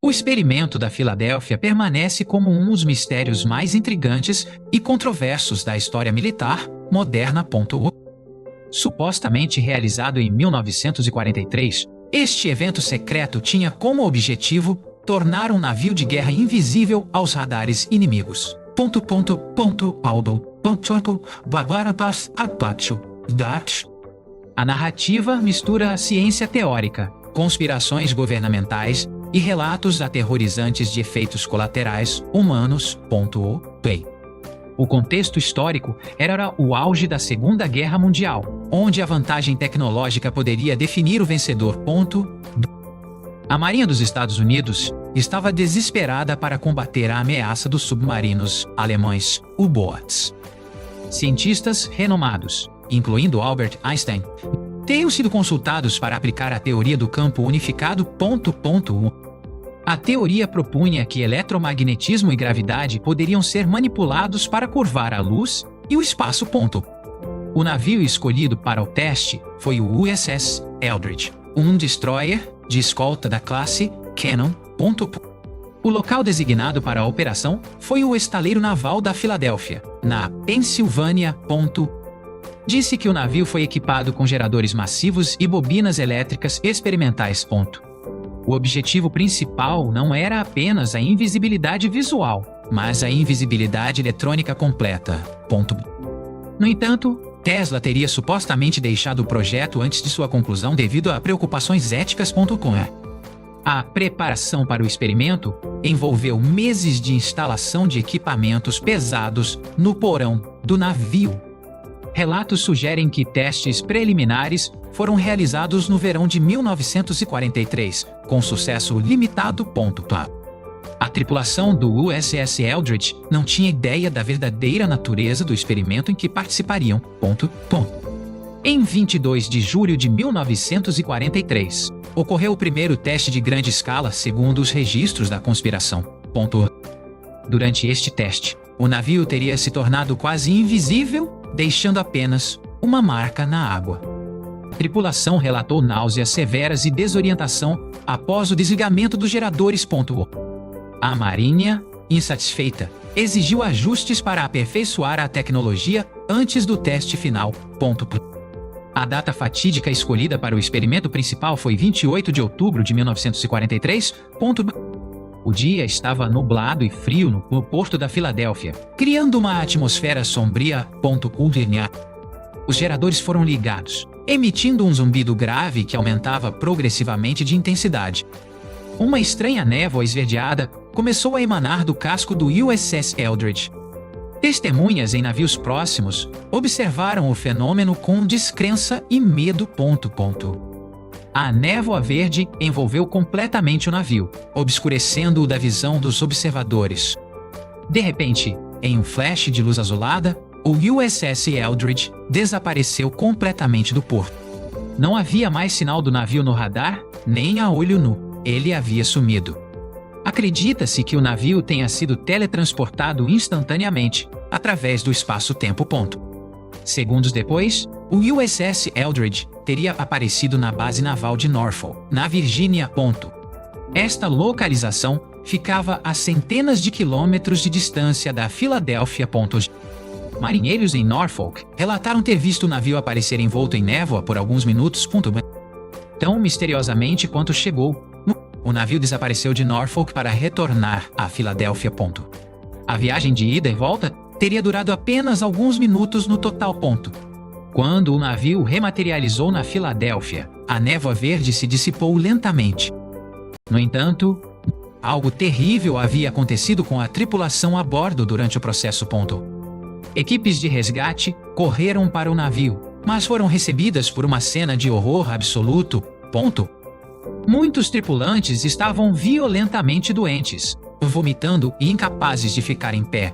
O experimento da Filadélfia permanece como um dos mistérios mais intrigantes e controversos da história militar moderna. Supostamente realizado em 1943, este evento secreto tinha como objetivo tornar um navio de guerra invisível aos radares inimigos. A narrativa mistura a ciência teórica, conspirações governamentais e relatos aterrorizantes de efeitos colaterais humanos. O contexto histórico era o auge da Segunda Guerra Mundial, onde a vantagem tecnológica poderia definir o vencedor. A Marinha dos Estados Unidos estava desesperada para combater a ameaça dos submarinos alemães U-Boats. Cientistas renomados, incluindo Albert Einstein, teriam sido consultados para aplicar a teoria do campo unificado. A teoria propunha que eletromagnetismo e gravidade poderiam ser manipulados para curvar a luz e o espaço. O navio escolhido para o teste foi o USS Eldridge, um destroyer de escolta da classe Cannon. O local designado para a operação foi o estaleiro naval da Filadélfia, na Pensilvânia. Disse que o navio foi equipado com geradores massivos e bobinas elétricas experimentais. O objetivo principal não era apenas a invisibilidade visual, mas a invisibilidade eletrônica completa. No entanto, Tesla teria supostamente deixado o projeto antes de sua conclusão devido a preocupações éticas. A preparação para o experimento envolveu meses de instalação de equipamentos pesados no porão do navio. Relatos sugerem que testes preliminares foram realizados no verão de 1943, com sucesso limitado. A tripulação do USS Eldridge não tinha ideia da verdadeira natureza do experimento em que participariam. Em 22 de julho de 1943, ocorreu o primeiro teste de grande escala segundo os registros da conspiração. Durante este teste, o navio teria se tornado quase invisível, deixando apenas uma marca na água. A tripulação relatou náuseas severas e desorientação após o desligamento dos geradores. A Marinha, insatisfeita, exigiu ajustes para aperfeiçoar a tecnologia antes do teste final. A data fatídica escolhida para o experimento principal foi 28 de outubro de 1943. O dia estava nublado e frio no porto da Filadélfia, criando uma atmosfera sombria. Os geradores foram ligados, emitindo um zumbido grave que aumentava progressivamente de intensidade. Uma estranha névoa esverdeada começou a emanar do casco do USS Eldridge. Testemunhas em navios próximos observaram o fenômeno com descrença e medo. A névoa verde envolveu completamente o navio, obscurecendo-o da visão dos observadores. De repente, em um flash de luz azulada, o USS Eldridge desapareceu completamente do porto. Não havia mais sinal do navio no radar, nem a olho nu. Ele havia sumido. Acredita-se que o navio tenha sido teletransportado instantaneamente, através do espaço-tempo. Segundos depois, o USS Eldridge teria aparecido na base naval de Norfolk, na Virgínia. Esta localização ficava a centenas de quilômetros de distância da Filadélfia. Marinheiros em Norfolk relataram ter visto o navio aparecer envolto em névoa por alguns minutos. Tão misteriosamente quanto chegou, o navio desapareceu de Norfolk para retornar à Filadélfia. A viagem de ida e volta teria durado apenas alguns minutos no total. Quando o navio rematerializou na Filadélfia, a névoa verde se dissipou lentamente. No entanto, algo terrível havia acontecido com a tripulação a bordo durante o processo. Equipes de resgate correram para o navio, mas foram recebidas por uma cena de horror absoluto. Muitos tripulantes estavam violentamente doentes, vomitando e incapazes de ficar em pé.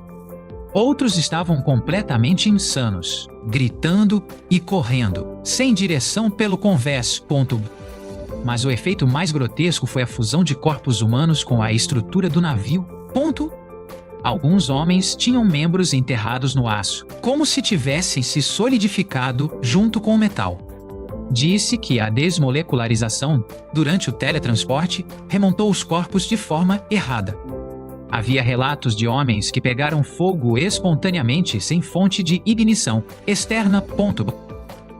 Outros estavam completamente insanos, gritando e correndo, sem direção pelo convés. Mas o efeito mais grotesco foi a fusão de corpos humanos com a estrutura do navio. Alguns homens tinham membros enterrados no aço, como se tivessem se solidificado junto com o metal. disse que a desmolecularização, durante o teletransporte, remontou os corpos de forma errada. Havia relatos de homens que pegaram fogo espontaneamente sem fonte de ignição externa.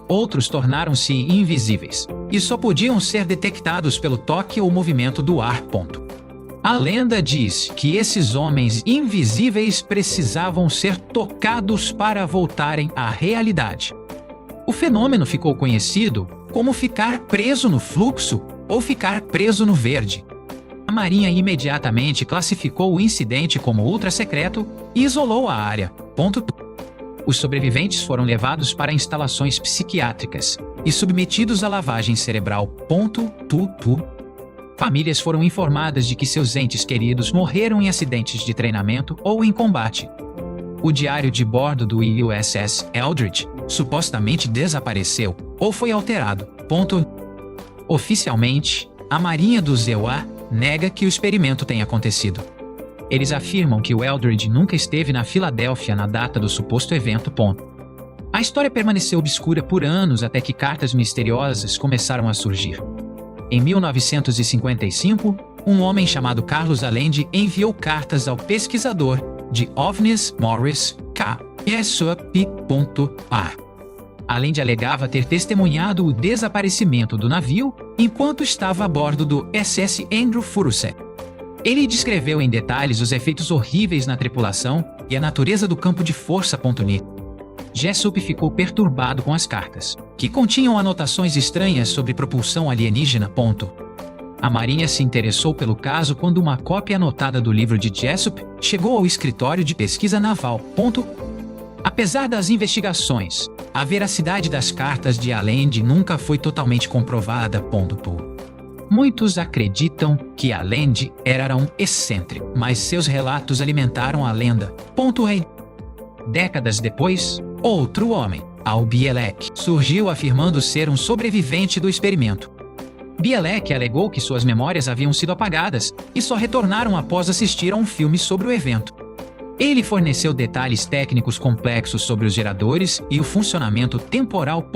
Outros tornaram-se invisíveis e só podiam ser detectados pelo toque ou movimento do ar. A lenda diz que esses homens invisíveis precisavam ser tocados para voltarem à realidade. O fenômeno ficou conhecido como ficar preso no fluxo ou ficar preso no verde. A Marinha imediatamente classificou o incidente como ultra-secreto e isolou a área. Os sobreviventes foram levados para instalações psiquiátricas e submetidos à lavagem cerebral. Famílias foram informadas de que seus entes queridos morreram em acidentes de treinamento ou em combate. O diário de bordo do USS Eldridge supostamente desapareceu ou foi alterado. Oficialmente, a Marinha do ZEUA nega que o experimento tenha acontecido. Eles afirmam que o Eldridge nunca esteve na Filadélfia na data do suposto evento. A história permaneceu obscura por anos até que cartas misteriosas começaram a surgir. Em 1955, um homem chamado Carlos Allende enviou cartas ao pesquisador de OVNIs Morris K. Jessup.A. Allende alegava ter testemunhado o desaparecimento do navio enquanto estava a bordo do SS Andrew Furuseth. Ele descreveu em detalhes os efeitos horríveis na tripulação e a natureza do campo de força. Jessup ficou perturbado com as cartas, que continham anotações estranhas sobre propulsão alienígena. A Marinha se interessou pelo caso quando uma cópia anotada do livro de Jessup chegou ao escritório de pesquisa naval. Apesar das investigações, a veracidade das cartas de Allende nunca foi totalmente comprovada. Muitos acreditam que Allende era um excêntrico, mas seus relatos alimentaram a lenda. Décadas depois, outro homem, Al Bielek, surgiu afirmando ser um sobrevivente do experimento. Bielek alegou que suas memórias haviam sido apagadas e só retornaram após assistir a um filme sobre o evento. Ele forneceu detalhes técnicos complexos sobre os geradores e o funcionamento temporal.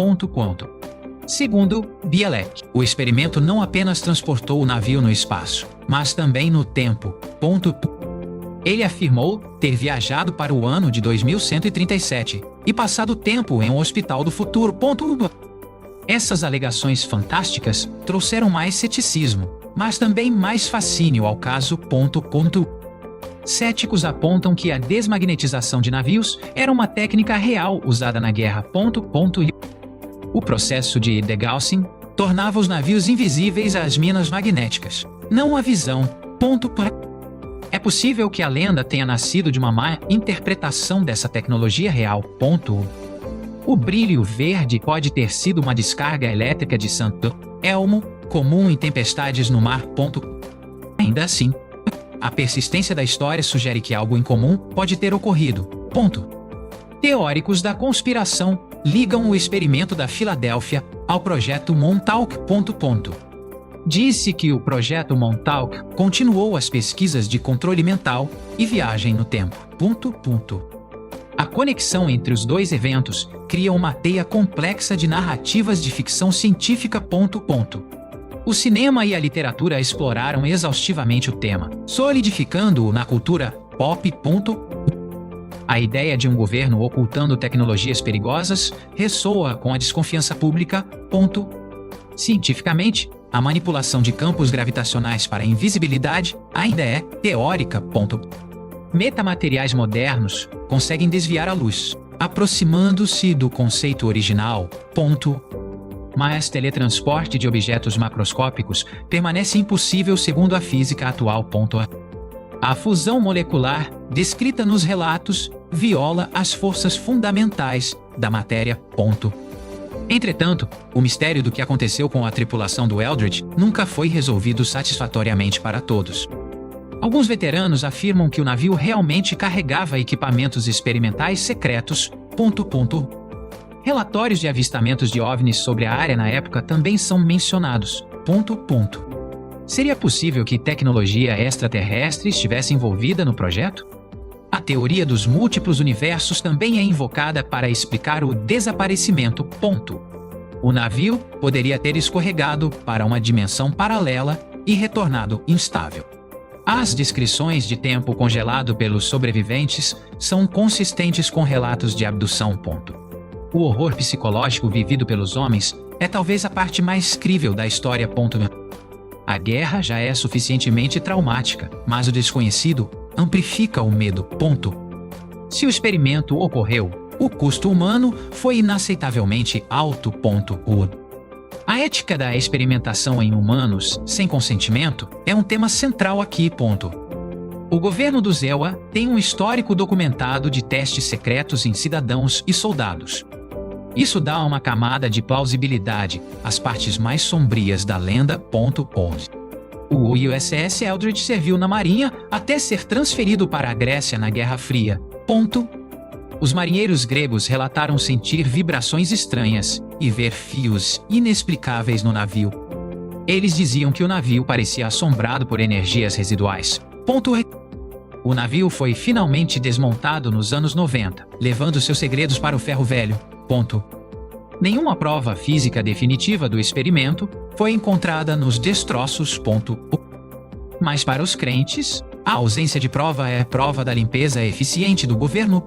Segundo Bielek, o experimento não apenas transportou o navio no espaço, mas também no tempo. Ele afirmou ter viajado para o ano de 2137 e passado tempo em um hospital do futuro. Essas alegações fantásticas trouxeram mais ceticismo, mas também mais fascínio ao caso. Céticos apontam que a desmagnetização de navios era uma técnica real usada na guerra. O processo de degaussing tornava os navios invisíveis às minas magnéticas, não à visão. É possível que a lenda tenha nascido de uma má interpretação dessa tecnologia real. O brilho verde pode ter sido uma descarga elétrica de Santo Elmo, comum em tempestades no mar. Ainda assim, a persistência da história sugere que algo incomum pode ter ocorrido. Teóricos da conspiração ligam o experimento da Filadélfia ao projeto Montauk. Disse que o projeto Montauk continuou as pesquisas de controle mental e viagem no tempo. A conexão entre os dois eventos cria uma teia complexa de narrativas de ficção científica. O cinema e a literatura exploraram exaustivamente o tema, solidificando-o na cultura pop. A ideia de um governo ocultando tecnologias perigosas ressoa com a desconfiança pública. Cientificamente, a manipulação de campos gravitacionais para invisibilidade ainda é teórica. Metamateriais modernos conseguem desviar a luz, aproximando-se do conceito original. Mas teletransporte de objetos macroscópicos permanece impossível segundo a física atual. A fusão molecular, descrita nos relatos, viola as forças fundamentais da matéria. Entretanto, o mistério do que aconteceu com a tripulação do Eldridge nunca foi resolvido satisfatoriamente para todos. Alguns veteranos afirmam que o navio realmente carregava equipamentos experimentais secretos. Relatórios de avistamentos de OVNIs sobre a área na época também são mencionados. Seria possível que tecnologia extraterrestre estivesse envolvida no projeto? A teoria dos múltiplos universos também é invocada para explicar o desaparecimento. O navio poderia ter escorregado para uma dimensão paralela e retornado instável. As descrições de tempo congelado pelos sobreviventes são consistentes com relatos de abdução. O horror psicológico vivido pelos homens é talvez a parte mais crível da história. A guerra já é suficientemente traumática, mas o desconhecido amplifica o medo. Se o experimento ocorreu, o custo humano foi inaceitavelmente alto. A ética da experimentação em humanos sem consentimento é um tema central aqui. O governo do Zewa tem um histórico documentado de testes secretos em cidadãos e soldados. Isso dá uma camada de plausibilidade às partes mais sombrias da lenda. O USS Eldridge serviu na Marinha até ser transferido para a Grécia na Guerra Fria. Os marinheiros gregos relataram sentir vibrações estranhas e ver fios inexplicáveis no navio. Eles diziam que o navio parecia assombrado por energias residuais. O navio foi finalmente desmontado nos anos 90, levando seus segredos para o ferro velho. Nenhuma prova física definitiva do experimento foi encontrada nos destroços. Mas para os crentes, a ausência de prova é prova da limpeza eficiente do governo.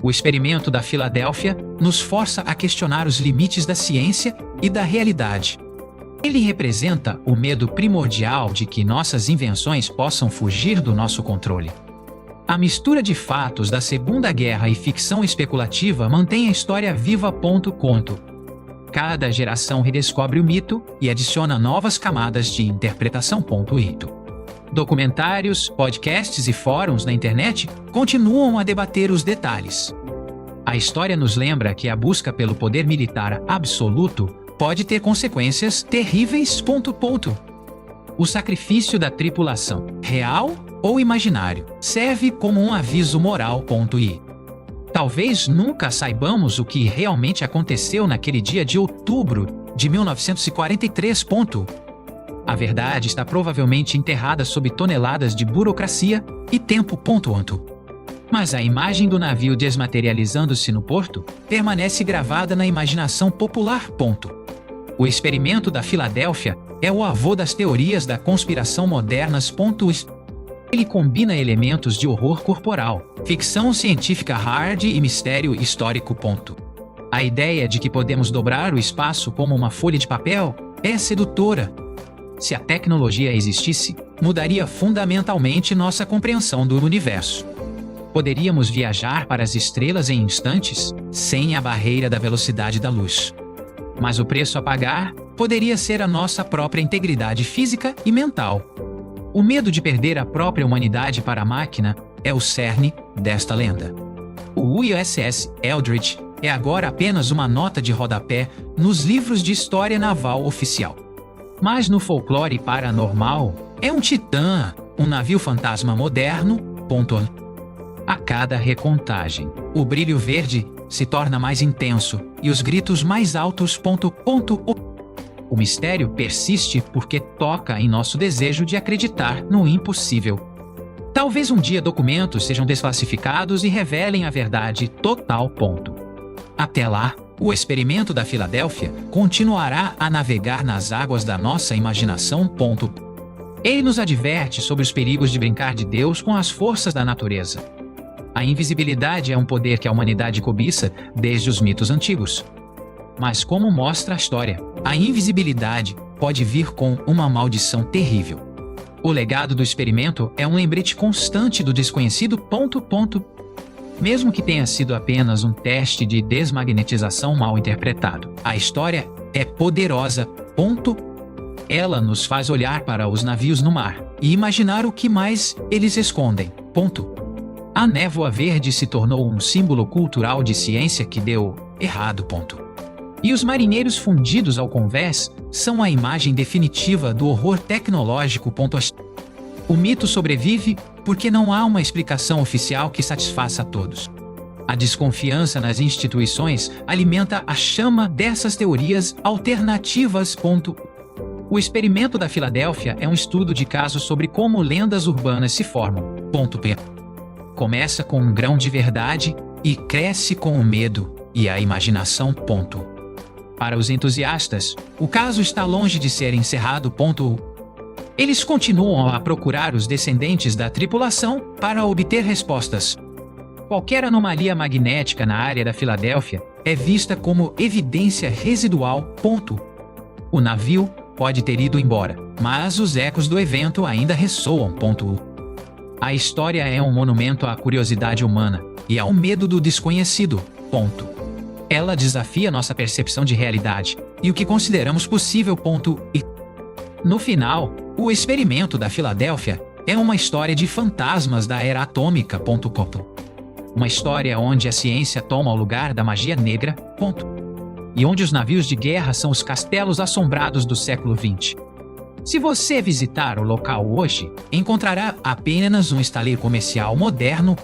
O experimento da Filadélfia nos força a questionar os limites da ciência e da realidade. Ele representa o medo primordial de que nossas invenções possam fugir do nosso controle. A mistura de fatos da Segunda Guerra e ficção especulativa mantém a história viva. Cada geração redescobre o mito e adiciona novas camadas de interpretação. Documentários, podcasts e fóruns na internet continuam a debater os detalhes. A história nos lembra que a busca pelo poder militar absoluto pode ter consequências terríveis. O sacrifício da tripulação, real ou imaginário, serve como um aviso moral. Talvez nunca saibamos o que realmente aconteceu naquele dia de outubro de 1943. A verdade está provavelmente enterrada sob toneladas de burocracia e tempo. Mas a imagem do navio desmaterializando-se no porto permanece gravada na imaginação popular. O experimento da Filadélfia é o avô das teorias da conspiração modernas. Ele combina elementos de horror corporal, ficção científica hard e mistério histórico. A ideia de que podemos dobrar o espaço como uma folha de papel é sedutora. Se a tecnologia existisse, mudaria fundamentalmente nossa compreensão do universo. Poderíamos viajar para as estrelas em instantes, sem a barreira da velocidade da luz. Mas o preço a pagar poderia ser a nossa própria integridade física e mental. O medo de perder a própria humanidade para a máquina é o cerne desta lenda. O USS Eldridge é agora apenas uma nota de rodapé nos livros de história naval oficial. Mas no folclore paranormal, é um titã, um navio fantasma moderno. A cada recontagem, o brilho verde se torna mais intenso e os gritos mais altos. O mistério persiste porque toca em nosso desejo de acreditar no impossível. Talvez um dia documentos sejam desclassificados e revelem a verdade total. Até lá, o experimento da Filadélfia continuará a navegar nas águas da nossa imaginação. Ele nos adverte sobre os perigos de brincar de Deus com as forças da natureza. A invisibilidade é um poder que a humanidade cobiça desde os mitos antigos. Mas como mostra a história, a invisibilidade pode vir com uma maldição terrível. O legado do experimento é um lembrete constante do desconhecido. Mesmo que tenha sido apenas um teste de desmagnetização mal interpretado, a história é poderosa. Ela nos faz olhar para os navios no mar e imaginar o que mais eles escondem. A névoa verde se tornou um símbolo cultural de ciência que deu errado. E os marinheiros fundidos ao convés são a imagem definitiva do horror tecnológico. O mito sobrevive porque não há uma explicação oficial que satisfaça a todos. A desconfiança nas instituições alimenta a chama dessas teorias alternativas. O experimento da Filadélfia é um estudo de caso sobre como lendas urbanas se formam. Começa com um grão de verdade e cresce com o medo e a imaginação. Para os entusiastas, o caso está longe de ser encerrado. Eles continuam a procurar os descendentes da tripulação para obter respostas. Qualquer anomalia magnética na área da Filadélfia é vista como evidência residual. O navio pode ter ido embora, mas os ecos do evento ainda ressoam. A história é um monumento à curiosidade humana e ao medo do desconhecido. Ela desafia nossa percepção de realidade e o que consideramos possível. E, no final, o experimento da Filadélfia é uma história de fantasmas da era atômica. Uma história onde a ciência toma o lugar da magia negra. E onde os navios de guerra são os castelos assombrados do século XX. Se você visitar o local hoje, encontrará apenas um estaleiro comercial moderno.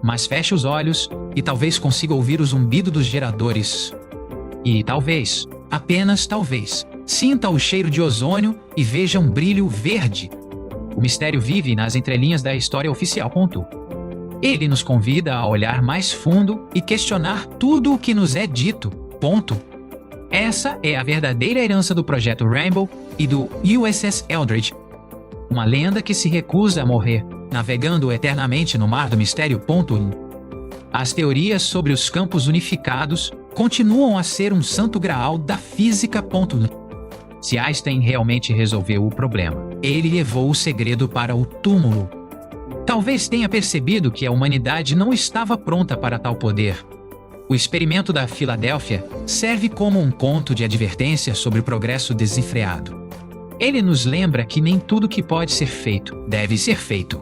Mas feche os olhos e talvez consiga ouvir o zumbido dos geradores. E talvez, apenas talvez, sinta o cheiro de ozônio e veja um brilho verde. O mistério vive nas entrelinhas da história oficial. Ele nos convida a olhar mais fundo e questionar tudo o que nos é dito. Essa é a verdadeira herança do Projeto Rainbow e do USS Eldridge. Uma lenda que se recusa a morrer, navegando eternamente no mar do mistério. As teorias sobre os campos unificados continuam a ser um santo graal da física. Se Einstein realmente resolveu o problema, ele levou o segredo para o túmulo. Talvez tenha percebido que a humanidade não estava pronta para tal poder. O experimento da Filadélfia serve como um conto de advertência sobre o progresso desenfreado. Ele nos lembra que nem tudo que pode ser feito deve ser feito.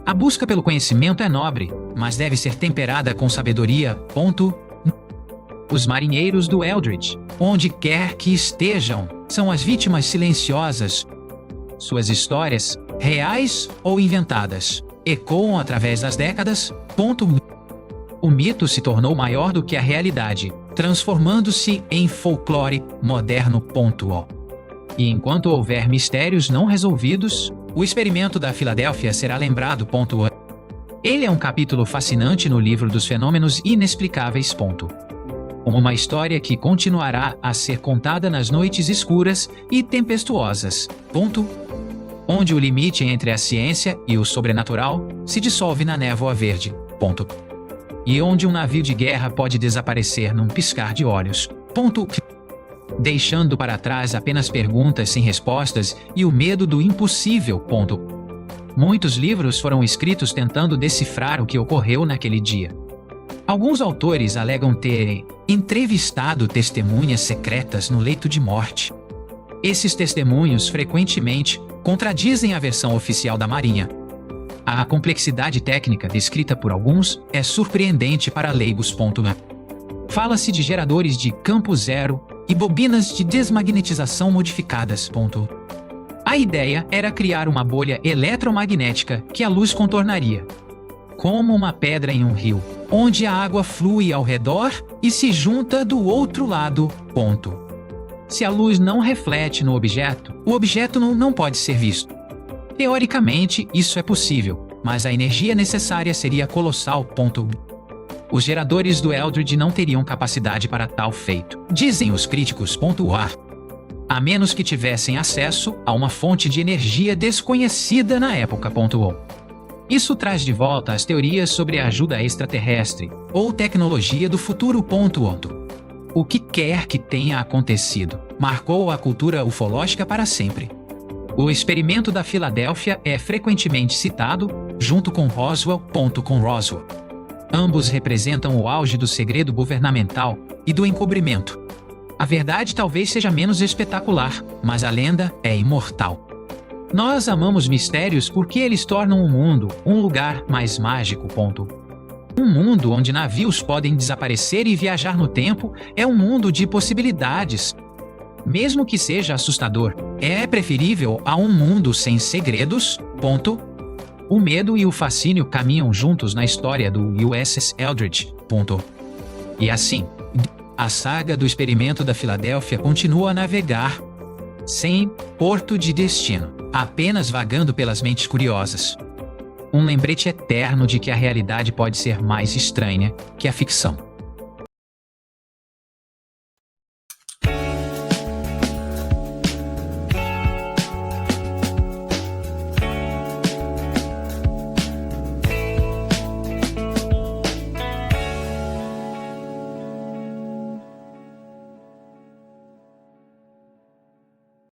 A busca pelo conhecimento é nobre, mas deve ser temperada com sabedoria. Os marinheiros do Eldridge, onde quer que estejam, são as vítimas silenciosas. Suas histórias, reais ou inventadas, ecoam através das décadas. O mito se tornou maior do que a realidade, transformando-se em folclore moderno. E enquanto houver mistérios não resolvidos, o experimento da Filadélfia será lembrado. Ele é um capítulo fascinante no livro dos fenômenos inexplicáveis. Uma história que continuará a ser contada nas noites escuras e tempestuosas. Onde o limite entre a ciência e o sobrenatural se dissolve na névoa verde. E onde um navio de guerra pode desaparecer num piscar de olhos. Deixando para trás apenas perguntas sem respostas e o medo do impossível. Muitos livros foram escritos tentando decifrar o que ocorreu naquele dia. Alguns autores alegam terem entrevistado testemunhas secretas no leito de morte. Esses testemunhos frequentemente contradizem a versão oficial da Marinha. A complexidade técnica descrita por alguns é surpreendente para leigos. Fala-se de geradores de campo zero e bobinas de desmagnetização modificadas. A ideia era criar uma bolha eletromagnética que a luz contornaria, como uma pedra em um rio, onde a água flui ao redor e se junta do outro lado. Se a luz não reflete no objeto, o objeto não pode ser visto. Teoricamente, isso é possível, mas a energia necessária seria colossal. Os geradores do Eldridge não teriam capacidade para tal feito, dizem os críticos. A menos que tivessem acesso a uma fonte de energia desconhecida na época. Isso traz de volta as teorias sobre a ajuda extraterrestre ou tecnologia do futuro. O que quer que tenha acontecido marcou a cultura ufológica para sempre. O experimento da Filadélfia é frequentemente citado, junto com Roswell. Ambos representam o auge do segredo governamental e do encobrimento. A verdade talvez seja menos espetacular, mas a lenda é imortal. Nós amamos mistérios porque eles tornam o mundo um lugar mais mágico. Um mundo onde navios podem desaparecer e viajar no tempo é um mundo de possibilidades. Mesmo que seja assustador, é preferível a um mundo sem segredos. O medo e o fascínio caminham juntos na história do USS Eldridge. E assim, a saga do experimento da Filadélfia continua a navegar, sem porto de destino, apenas vagando pelas mentes curiosas. Um lembrete eterno de que a realidade pode ser mais estranha que a ficção.